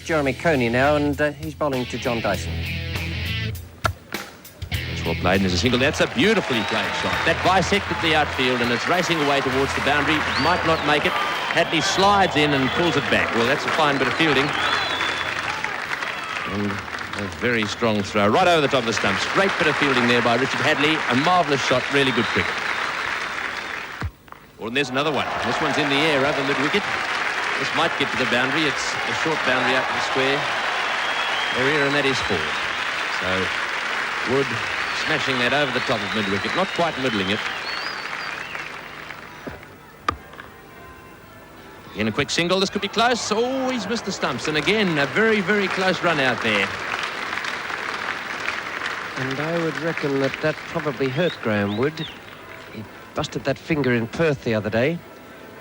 Jeremy Coney now, and he's bowling to John Dyson. It's well played, and there's a single. That's a beautifully played shot. That bisected the outfield, and it's racing away towards the boundary. It might not make it. Hadley slides in and pulls it back. Well, that's a fine bit of fielding. And a very strong throw right over the top of the stumps. Great bit of fielding there by Richard Hadley. A marvellous shot, really good cricket. Well, and there's another one. This one's in the air over mid-wicket. This might get to the boundary. It's a short boundary out to the square area, and that is 4. So Wood smashing that over the top of mid-wicket. Not quite middling it. Again, a quick single. This could be close. Oh, he's missed the stumps. And again, a very, very close run out there. And I would reckon that that probably hurt Graham Wood. He busted that finger in Perth the other day.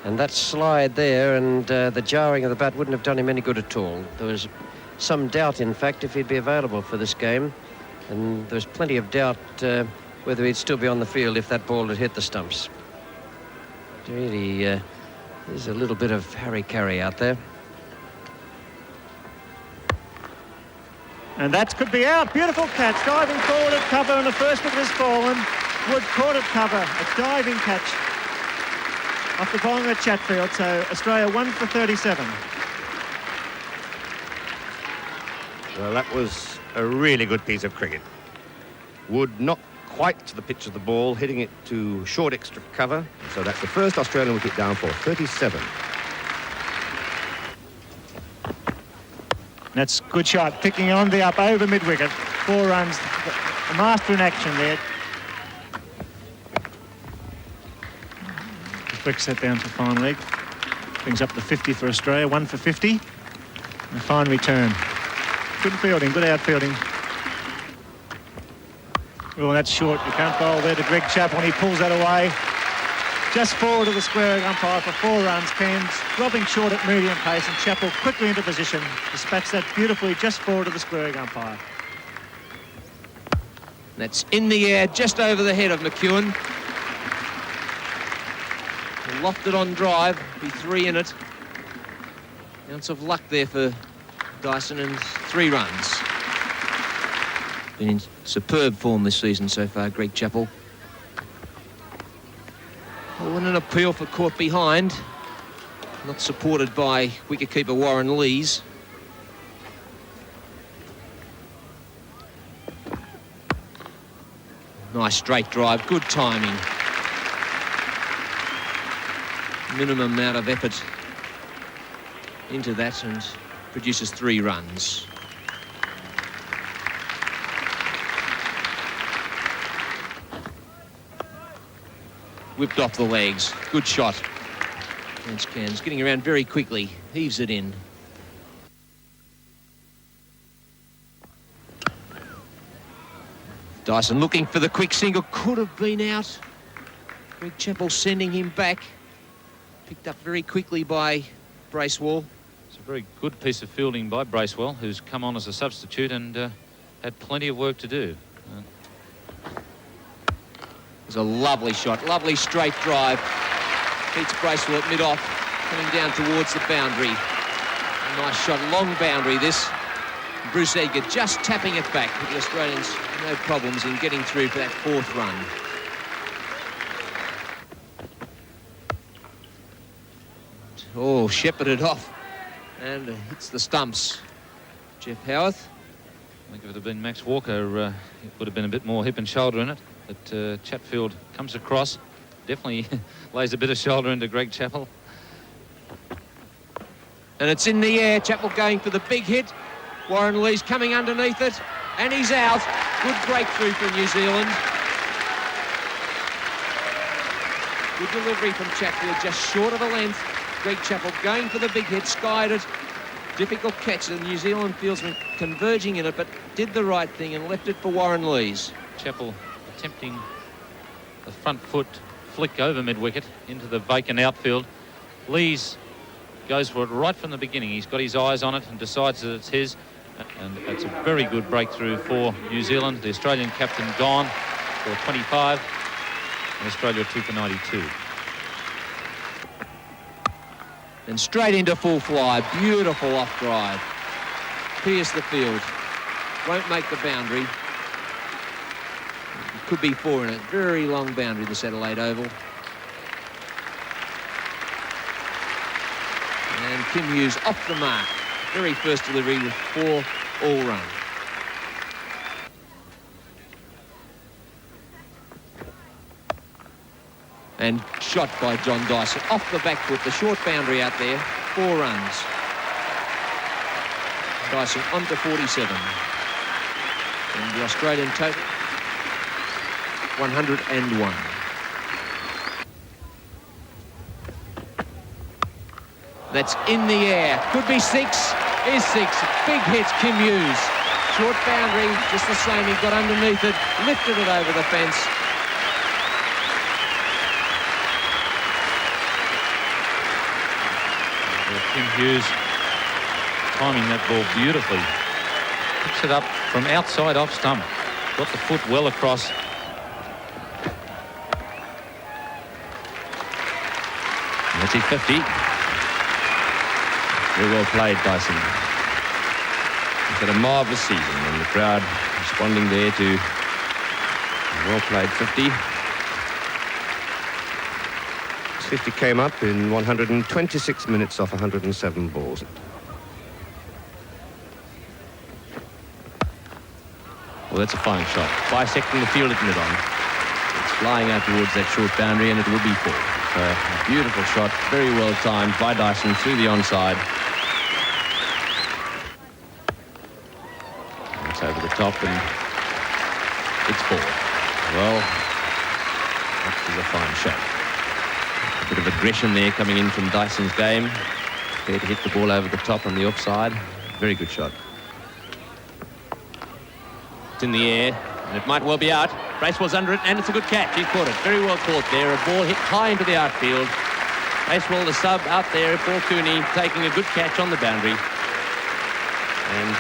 And that slide there and the jarring of the bat wouldn't have done him any good at all. There was some doubt, in fact, if he'd be available for this game. And there was plenty of doubt whether he'd still be on the field if that ball had hit the stumps. Really, there's a little bit of harry-carry out there. And that could be out. Beautiful catch. Diving forward at cover, and the first wicket has fallen. Wood caught at cover. A diving catch off the bowling at Chatfield. So Australia 1 for 37. Well, that was a really good piece of cricket. Wood not quite to the pitch of the ball, hitting it to short extra cover. So that's the first Australian wicket down for 37. That's good shot. Picking on the up over mid-wicket. 4 runs. A master in action there. A quick set down for fine leg. Brings up the 50 for Australia. 1 for 50. And a fine return. Good fielding. Good outfielding. Well, that's short. You can't bowl there to Greg Chappell when he pulls that away. Just forward of the square umpire for 4 runs. Cairns dropping short at medium pace, and Chappell quickly into position. Dispatched that beautifully just forward of the square umpire. That's in the air, just over the head of McEwen. Lofted on drive, be 3 in it. Ounce of luck there for Dyson, and 3 runs. Been in superb form this season so far, Greg Chappell. Oh, and an appeal for caught behind. Not supported by wicketkeeper Warren Lees. Nice straight drive, good timing. Minimum amount of effort into that, and produces 3 runs. Whipped off the legs. Good shot. Against Cairns. Getting around very quickly. Heaves it in. Dyson looking for the quick single. Could have been out. Greg Chappell sending him back. Picked up very quickly by Bracewell. It's a very good piece of fielding by Bracewell, who's come on as a substitute and had plenty of work to do. It was a lovely shot, lovely straight drive. Beats Bracewell at mid-off, coming down towards the boundary. A nice shot, long boundary this. Bruce Edgar just tapping it back, with the Australians no problems in getting through for that 4th run. Oh, shepherded off and hits the stumps. Jeff Howarth. I think if it had been Max Walker, it would have been a bit more hip and shoulder in it. But Chatfield comes across, definitely lays a bit of shoulder into Greg Chappell. And it's in the air. Chappell going for the big hit. Warren Lees coming underneath it, and he's out. Good breakthrough for New Zealand. Good delivery from Chatfield, just short of a length. Greg Chappell going for the big hit, skied it. Difficult catch. The New Zealand fieldsman converging in it, but did the right thing and left it for Warren Lees. Chappell attempting the front foot flick over mid-wicket into the vacant outfield. Lees goes for it right from the beginning. He's got his eyes on it and decides that it's his. And it's a very good breakthrough for New Zealand. The Australian captain gone for 25 and Australia 2 for 92. And straight into full fly. Beautiful off drive. pierce the field. Won't make the boundary. It could be 4 in it. Very long boundary, this Adelaide Oval. And Kim Hughes off the mark. Very first delivery with 4 all run. And shot by John Dyson off the back foot, the short boundary out there, 4 runs. Dyson on to 47. And the Australian total, 101. That's in the air. Could be 6. Is 6. Big hit, Kim Hughes. Short boundary, just the same. He got underneath it, lifted it over the fence. Kim Hughes timing that ball beautifully. Picks it up from outside off stump. Got the foot well across. And that's his 50. Very well played, Dyson. He's had a marvellous season, and the crowd responding there to a well played 50. His 50 came up in 126 minutes off 107 balls. Well, that's a fine shot. Bisecting the field at mid-on. It's flying out towards that short boundary, and it will be 4. A beautiful shot, very well timed by Dyson through the onside. It's over the top, and it's 4. Well, that was a fine shot. A bit of aggression there coming in from Dyson's game. There to hit the ball over the top on the offside. Very good shot. It's in the air, and it might well be out. Bracewell's under it, and it's a good catch. He's caught it. Very well caught there. A ball hit high into the outfield. Bracewell, the sub, out there. Paul Cooney taking a good catch on the boundary. And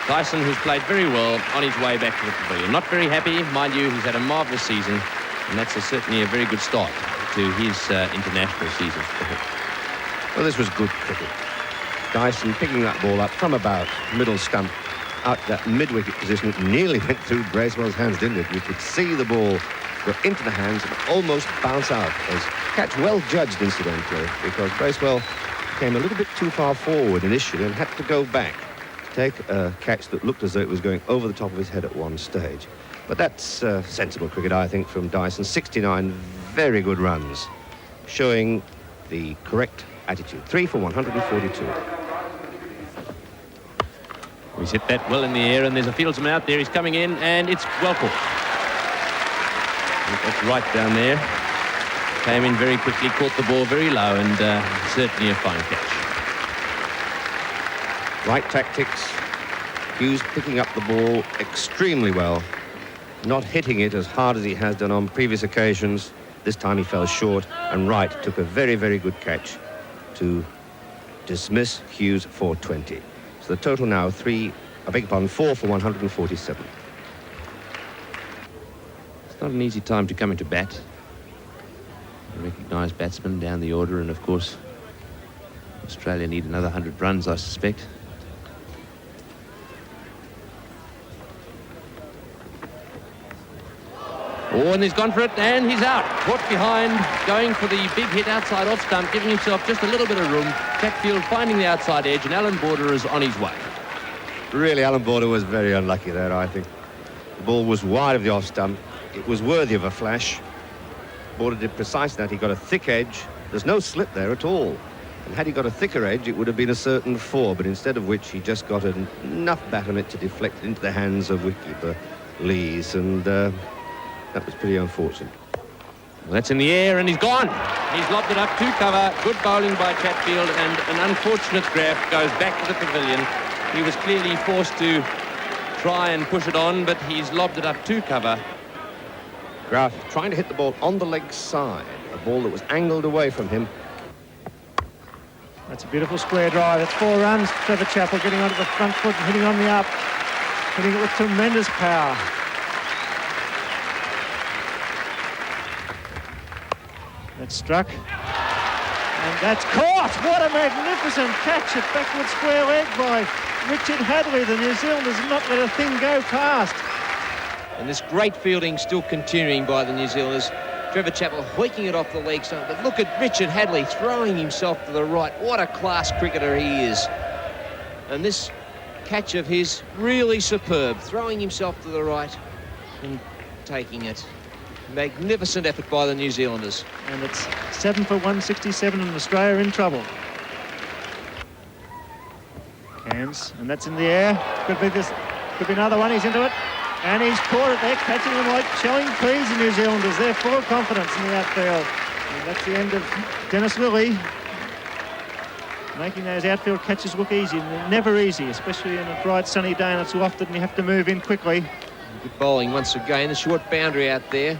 Dyson, who's played very well, on his way back to the pavilion. Not very happy, mind you. He's had a marvellous season, and that's certainly a very good start to his international season. Well, this was good cricket. Dyson picking that ball up from about middle stump out that mid-wicket position. It nearly went through Bracewell's hands, didn't it? You could see the ball go into the hands and almost bounce out. As catch well judged, incidentally, because Bracewell came a little bit too far forward initially and had to go back to take a catch that looked as though it was going over the top of his head at one stage. But that's sensible cricket, I think, from Dyson. 69 very good runs, showing the correct attitude. 3 for 142. He's hit that well in the air, and there's a fieldsman out there. He's coming in, and it's well caught. That's right down there. Came in very quickly, caught the ball very low, and certainly a fine catch. Right tactics. Hughes picking up the ball extremely well, not hitting it as hard as he has done on previous occasions. This time he fell short, and Wright took a very, very good catch to dismiss Hughes for 20. So the total now 4 for 147. It's not an easy time to come into bat. A recognised batsman down the order, and of course Australia need another 100 runs, I suspect. Oh, and he's gone for it, and he's out. Caught behind, going for the big hit outside off stump, giving himself just a little bit of room. Chatfield finding the outside edge, and Alan Border is on his way. Really, Alan Border was very unlucky there, I think. The ball was wide of the off stump. It was worthy of a flash. Border did precisely that. He got a thick edge. There's no slip there at all. And had he got a thicker edge, it would have been a certain 4, but instead of which he just got enough bat on it to deflect it into the hands of wicketkeeper Lees, and that was pretty unfortunate. Well, that's in the air, and he's gone. He's lobbed it up to cover. Good bowling by Chatfield, and an unfortunate grab goes back to the pavilion. He was clearly forced to try and push it on, but he's lobbed it up to cover. Graf trying to hit the ball on the leg side, a ball that was angled away from him. That's a beautiful square drive. It's 4 runs. Trevor Chappell getting onto the front foot and hitting on the up. Hitting it with tremendous power. That's struck. And that's caught. What a magnificent catch at backward square leg by Richard Hadley. The New Zealanders not let a thing go past. And this great fielding still continuing by the New Zealanders. Trevor Chappell hoiking it off the leg side. But look at Richard Hadley throwing himself to the right. What a class cricketer he is. And this catch of his, really superb. Throwing himself to the right and taking it. Magnificent effort by the New Zealanders. And it's 7 for 167 and Australia in trouble. Hands, and that's in the air. Could be another one. He's into it. And he's caught it there, catching them like showing peas, the New Zealanders. They're full of confidence in the outfield. And that's the end of Dennis Lilly. Making those outfield catches look easy. And they're never easy, especially in a bright sunny day, and it's so often you have to move in quickly. Good bowling once again. The short boundary out there.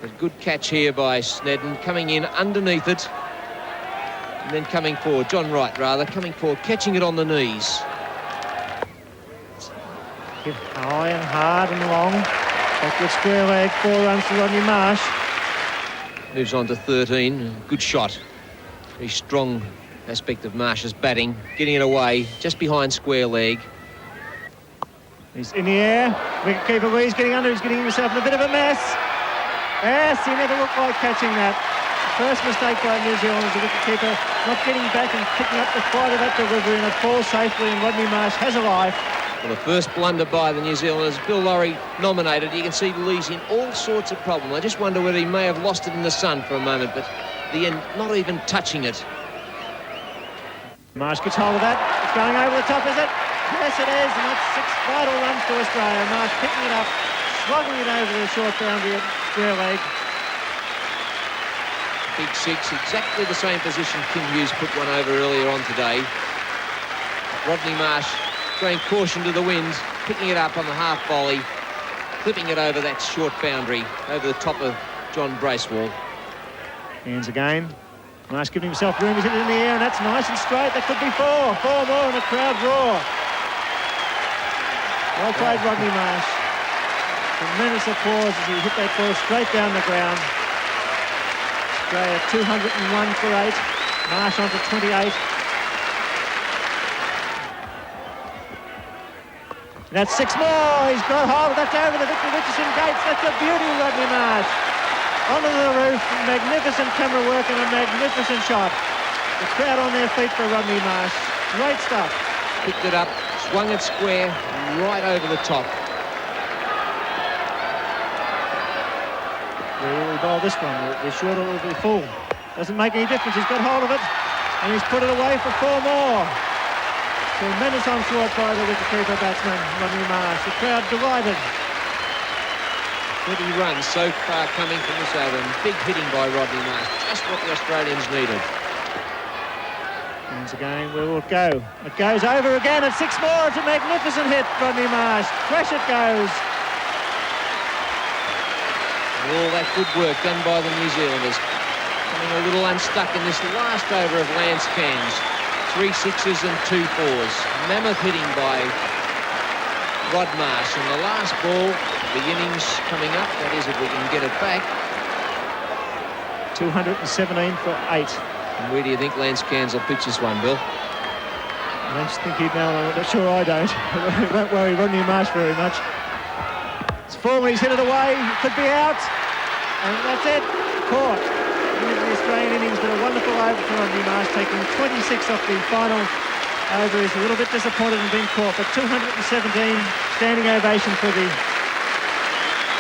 A good catch here by Snedden, coming in underneath it. And then coming forward, John Wright rather, coming forward, catching it on the knees. Hit high and hard and long. Backward square leg, 4 runs to Rodney Marsh. Moves on to 13. Good shot. Very strong aspect of Marsh's batting. Getting it away, just behind square leg. He's in the air. Wicketkeeper Lee's getting under. He's getting himself in a bit of a mess. Yes, he never looked like catching that. First mistake by New Zealand as the wicketkeeper not getting back and picking up the flight of that delivery, and it falls safely, and Rodney Marsh has a life. Well, the first blunder by the New Zealanders, Bill Lawry nominated. You can see Lee's in all sorts of problems. I just wonder whether he may have lost it in the sun for a moment, but the end, not even touching it. Marsh gets hold of that. It's going over the top, is it? Yes, it is, and that's 6 vital runs to Australia. Marsh picking it up, slugging it over the short boundary at square leg. Big 6, exactly the same position Kim Hughes put one over earlier on today. Rodney Marsh throwing caution to the wind, picking it up on the half volley, clipping it over that short boundary, over the top of John Bracewell. Hands again. Marsh giving himself room, he's hit it in the air, and that's nice and straight. That could be 4 more, and the crowd roar. Well played, Rodney Marsh. Tremendous applause as he hit that ball straight down the ground. Australia 201 for 8. Marsh on to 28. And that's 6 more. He's got hold. That's over the Victor Richardson gates. That's a beauty, Rodney Marsh. Onto the roof. Magnificent camera work and a magnificent shot. The crowd on their feet for Rodney Marsh. Great stuff. Picked it up, swung it square, right over the top. Where will he bowl this one? Will it be short or will it be full? Doesn't make any difference. He's got hold of it and he's put it away for 4 more. Tremendous onslaught by the wicketkeeper batsman, Rodney Marsh. The crowd delighted. 20 runs so far coming from this over, and big hitting by Rodney Marsh. Just what the Australians needed. Once again, where will it go? It goes over again at 6 more. It's a magnificent hit, Rodney Marsh. Crash it goes. All that good work done by the New Zealanders. Coming a little unstuck in this last over of Lance Cairns. 3 6s and 2 4s. Mammoth hitting by Rod Marsh. And the last ball, the innings coming up, that is if we can get it back. 217 for 8. And where do you think Lance Cairns will pitch this one, Bill? I just think he'd know. I'm not sure I don't. It won't worry Rodney Marsh very much. It's full, he's hit it away. It could be out. And that's it. Caught. Into the Australian innings, but a wonderful over for Rodney Marsh, taking 26 off the final over. He's a little bit disappointed in being caught, but 217 standing ovation for the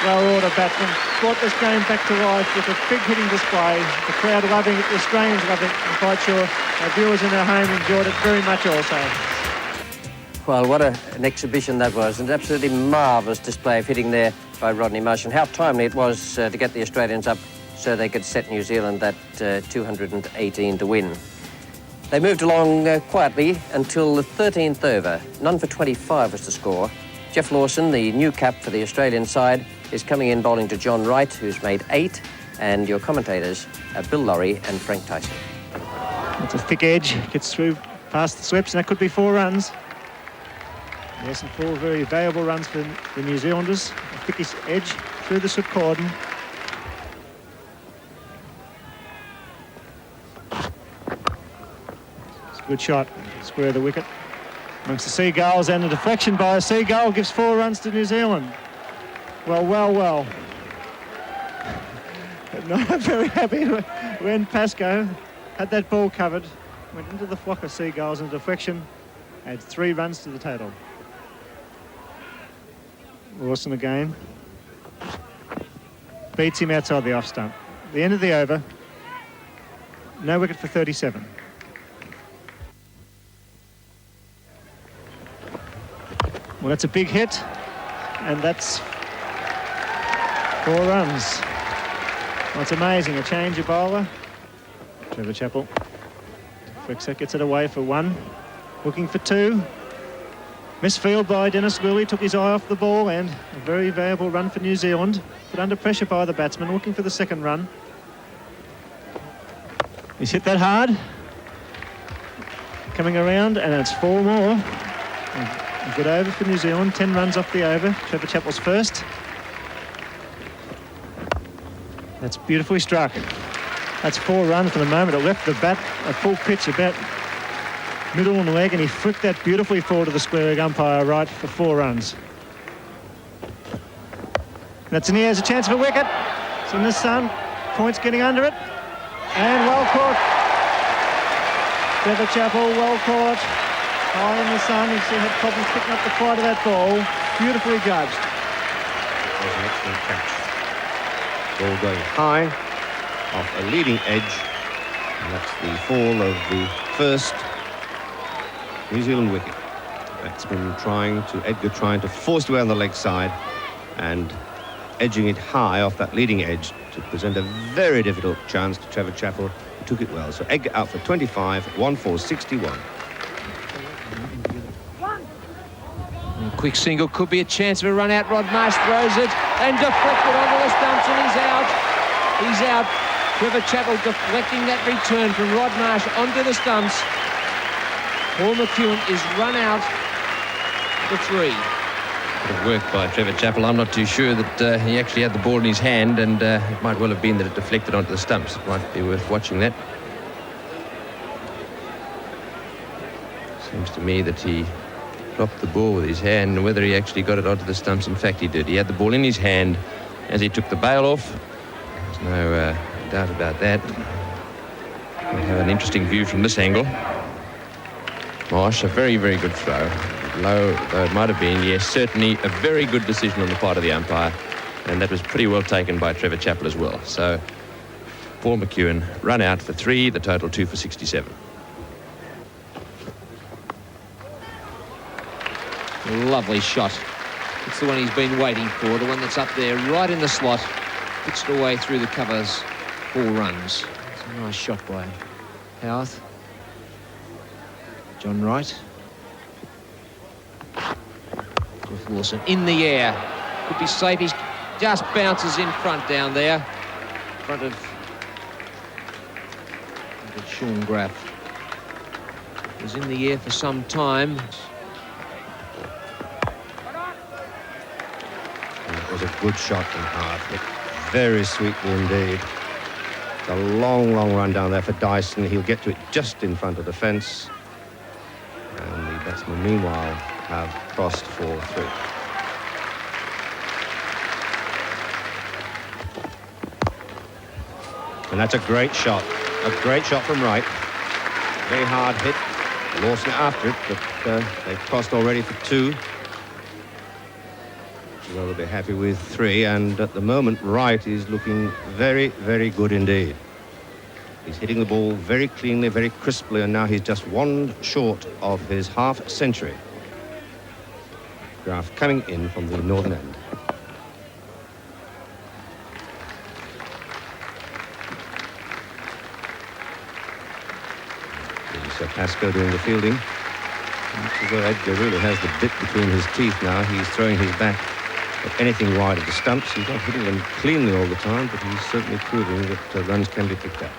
lower order batsman. Brought this game back to life with a big hitting display. The crowd loving it, the Australians loving it. I'm quite sure our viewers in their home enjoyed it very much also. Well, what an exhibition that was. An absolutely marvellous display of hitting there by Rodney Marsh, and how timely it was to get the Australians up so they could set New Zealand that 218 to win. They moved along quietly until the 13th over. None for 25 was the score. Jeff Lawson, the new cap for the Australian side, is coming in bowling to John Wright, who's made 8, and your commentators are Bill Lawry and Frank Tyson. It's a thick edge, gets through past the sweeps, and that could be 4 runs. Yes, and 4 very valuable runs for the New Zealanders. A thickish edge through the slip cordon. It's a good shot, square of the wicket. amongst the Seagulls, and a deflection by a Seagull gives 4 runs to New Zealand. Well. Not very happy when Pascoe had that ball covered, went into the flock of Seagulls and deflection, adds 3 runs to the total. Lawson again. Beats him outside the off stump. The end of the over. No wicket for 37. Well, that's a big hit, and that's 4 runs. Well, it's amazing. A change of bowler. Trevor Chappell. Frickset gets it away for 1. Looking for 2. Misfield by Dennis Lilly, took his eye off the ball, and a very valuable run for New Zealand. Put under pressure by the batsman, looking for the second run. He's hit that hard. Coming around, and it's 4 more. A good over for New Zealand, 10 runs off the over. Trevor Chappell's first. That's beautifully struck. That's 4 runs for the moment. It left the bat a full pitch about middle on the leg, and he flicked that beautifully forward to the square leg umpire right for 4 runs. That's in here, has a chance for a wicket. It's in the sun. Points getting under it. And well caught. Trevor Chappell, well caught. High in the sun. You see, had problems picking up the flight of that ball. Beautifully judged. That was an excellent catch. Ball going high off a leading edge. And that's the fall of the first New Zealand wicket. Batsman Edgar trying to force it away on the leg side and edging it high off that leading edge to present a very difficult chance to Trevor Chappell, who took it well. So Edgar out for 25, 1-4-61. Quick single, could be a chance of a run out. Rod Marsh throws it and deflected onto the stumps, and he's out. He's out. Trevor Chappell deflecting that return from Rod Marsh onto the stumps. Paul McEwen is run out for 3. Good work by Trevor Chappell. I'm not too sure that he actually had the ball in his hand, and it might well have been that it deflected onto the stumps. It might be worth watching that. Seems to me that he dropped the ball with his hand, and whether he actually got it onto the stumps, in fact he did. He had the ball in his hand as he took the bail off. There's no doubt about that. We have an interesting view from this angle. Marsh, a very, very good throw. Low though it might have been, yes, certainly a very good decision on the part of the umpire, and that was pretty well taken by Trevor Chappell as well. So Paul McEwen run out for 3, the total 2 for 67. Lovely shot. It's the one he's been waiting for, the one that's up there right in the slot. Pitched away through the covers, 4 runs. It's a nice shot by Howarth. John Wright. Cliff Lawson in the air. Could be safe. He just bounces in front down there. In front of Sean Graff. Was in the air for some time. It was a good shot from Hart. Hit very sweetly indeed. It's a long, long run down there for Dyson. He'll get to it just in front of the fence. And the batsmen, meanwhile, have crossed for 3. And that's a great shot. A great shot from Wright. Very hard hit. Lawson after it, but they've crossed already for 2. Well, they'll be happy with 3, and at the moment, Wright is looking very, very good indeed. He's hitting the ball very cleanly, very crisply, and now he's just 1 short of his half century. Graff coming in from the northern end. Sir Pascoe doing the fielding. Edgar really has the bit between his teeth now. He's throwing his back at anything wide of the stumps. He's not hitting them cleanly all the time, but he's certainly proving that runs can be picked up.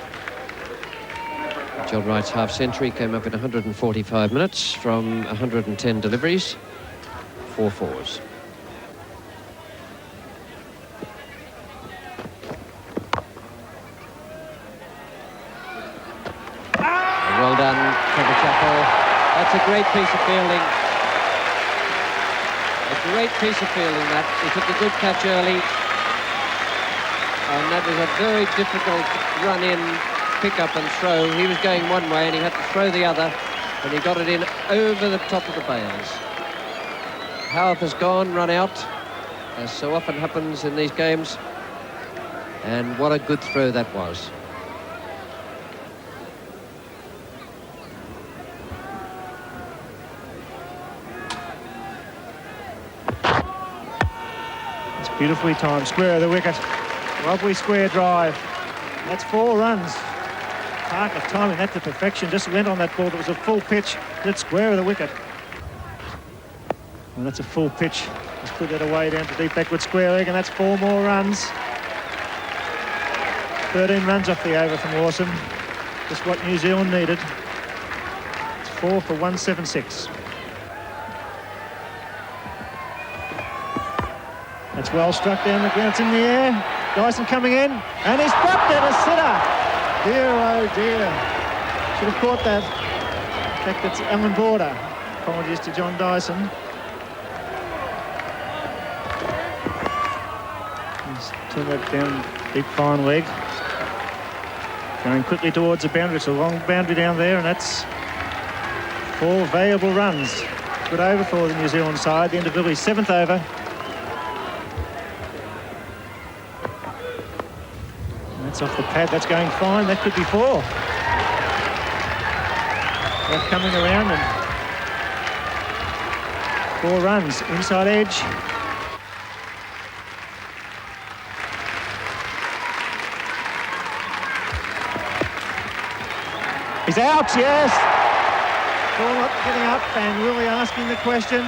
John Wright's half century came up in 145 minutes from 110 deliveries, 4 fours. Well done, Trevor Chappell. That's a great great piece of fielding. A great piece of fielding, that. He took a good catch early. And that was a very difficult run-in, pick-up and throw. He was going one way and he had to throw the other. And he got it in over the top of the bails. Howarth has gone, run out, as so often happens in these games. And what a good throw that was. It's beautifully timed, square of the wicket. Lovely square drive. That's 4 runs. Parker timing that to perfection. Just went on that ball that was a full pitch. That's square of the wicket. And that's a full pitch. Just put that away down to deep backward square leg, and that's 4 more runs. 13 runs off the over from Lawson. Just what New Zealand needed. It's 4 for 176. That's well struck down the ground. It's in the air. Dyson coming in, and he's dropped it, a sitter. Dear, oh dear. Should have caught that. In fact, it's Alan Border. Apologies to John Dyson. He's turned that down deep fine leg. Going quickly towards the boundary. It's a long boundary down there, and that's 4 valuable runs. Good over for the New Zealand side. The end of Billy's 7th over. That's off the pad. That's going fine. That could be 4. They're coming around, and 4 runs. Inside edge. He's out, yes. Ball not getting up, and really asking the question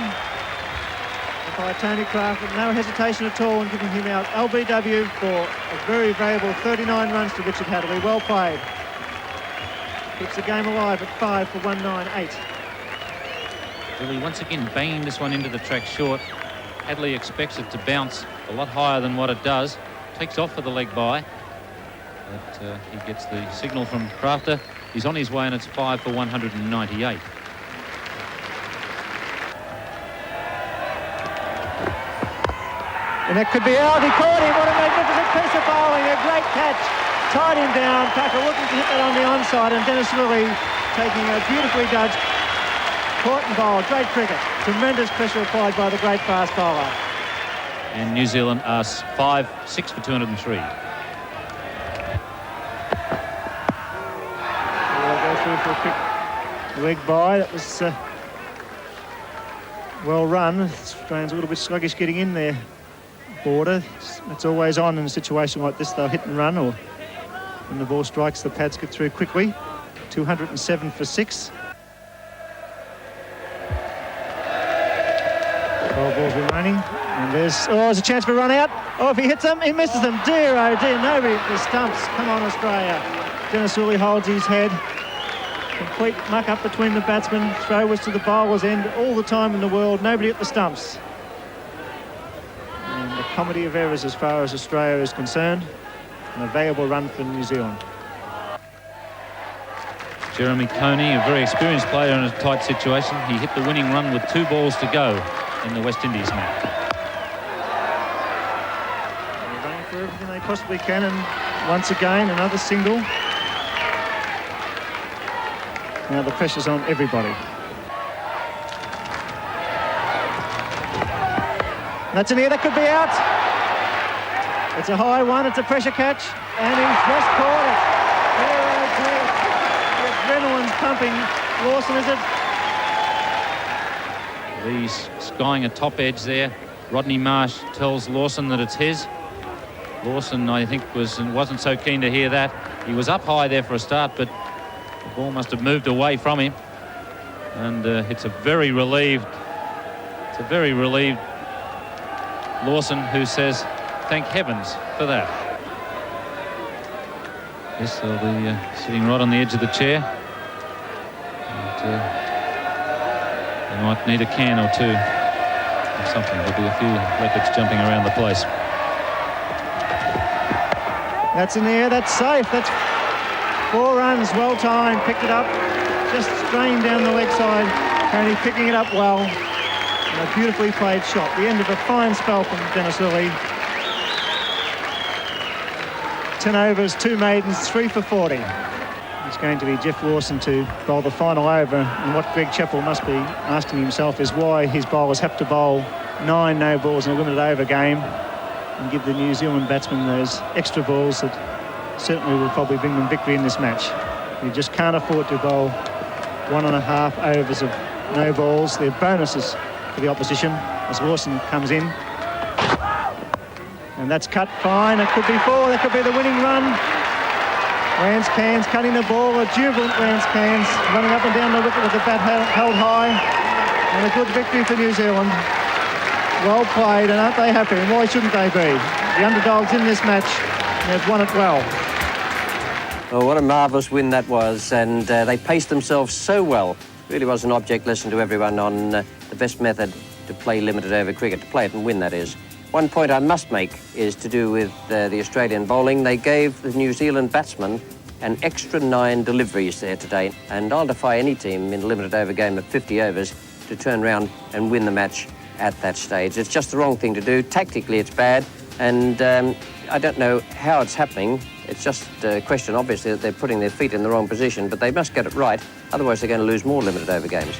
by Tony Craft, with no hesitation at all in giving him out LBW for a very valuable 39 runs to Richard Hadley. Well played. Keeps the game alive at 5 for 198. Billy once again banging this one into the track short. Hadley expects it to bounce a lot higher than what it does. Takes off for the leg by. But he gets the signal from Crafter. He's on his way, and it's 5 for 198. And that could be out. He caught him. What a magnificent piece of bowling. A great catch. Tied him down. Tucker looking to hit that on the onside, and Dennis Lilly taking a beautifully dodged caught and bowled. Great cricket. Tremendous pressure applied by the great fast bowler. And New Zealand are 6 for 203. We'll go through for a quick leg by. That was well run. Australians a little bit sluggish getting in there. Border. It's always on in a situation like this. They'll hit and run, or when the ball strikes, the pads get through quickly. 207 for 6. 12 balls remaining. And there's a chance for a run out. Oh, if he hits them, he misses them. Dear, oh dear, nobody at the stumps. Come on, Australia. Dennis Lilly holds his head. Complete muck up between the batsmen. Throw was to the bowler's end all the time in the world. Nobody at the stumps. And a comedy of errors as far as Australia is concerned. And a valuable run for New Zealand. Jeremy Coney, a very experienced player in a tight situation. He hit the winning run with 2 balls to go in the West Indies match. They're running for everything they possibly can, and once again another single. Now the pressure's on everybody. That's an ear that could be out. It's a high one, it's a pressure catch, and he's just caught it. The adrenaline's pumping. Lawson, is it? He's skying a top edge there. Rodney Marsh tells Lawson that it's his. Lawson, I think, wasn't so keen to hear that. He was up high there for a start, but the ball must have moved away from him. And it's a very relieved Lawson who says, thank heavens for that. Yes, they'll be sitting right on the edge of the chair. And, they might need a can or 2 or something. There'll be a few records jumping around the place. That's in the air, that's safe. That's 4 runs, well timed, picked it up, just strained down the leg side. Tony picking it up well. And a beautifully played shot. The end of a fine spell from Dennis Lilly. 10 overs, 2 maidens, 3 for 40. It's going to be Jeff Lawson to bowl the final over. And what Greg Chappell must be asking himself is why his bowlers have to bowl 9 no balls in a limited over game and give the New Zealand batsmen those extra balls that certainly will probably bring them victory in this match. You just can't afford to bowl 1.5 overs of no balls. They're bonuses for the opposition as Lawson comes in. And that's cut fine. It could be 4. That could be the winning run. Lance Cairns cutting the ball. A jubilant Lance Cairns running up and down the wicket with the bat held high. And a good victory for New Zealand. Well played, and aren't they happy? And why shouldn't they be? The underdogs in this match, and they've won it well. Oh, what a marvellous win that was, and they paced themselves so well. Really was an object lesson to everyone on the best method to play limited over cricket, to play it and win, that is. One point I must make is to do with the Australian bowling. They gave the New Zealand batsmen an extra 9 deliveries there today, and I'll defy any team in a limited over game of 50 overs to turn around and win the match at that stage. It's just the wrong thing to do. Tactically, it's bad, and I don't know how it's happening. It's just a question, obviously, that they're putting their feet in the wrong position, but they must get it right. Otherwise, they're going to lose more limited over games.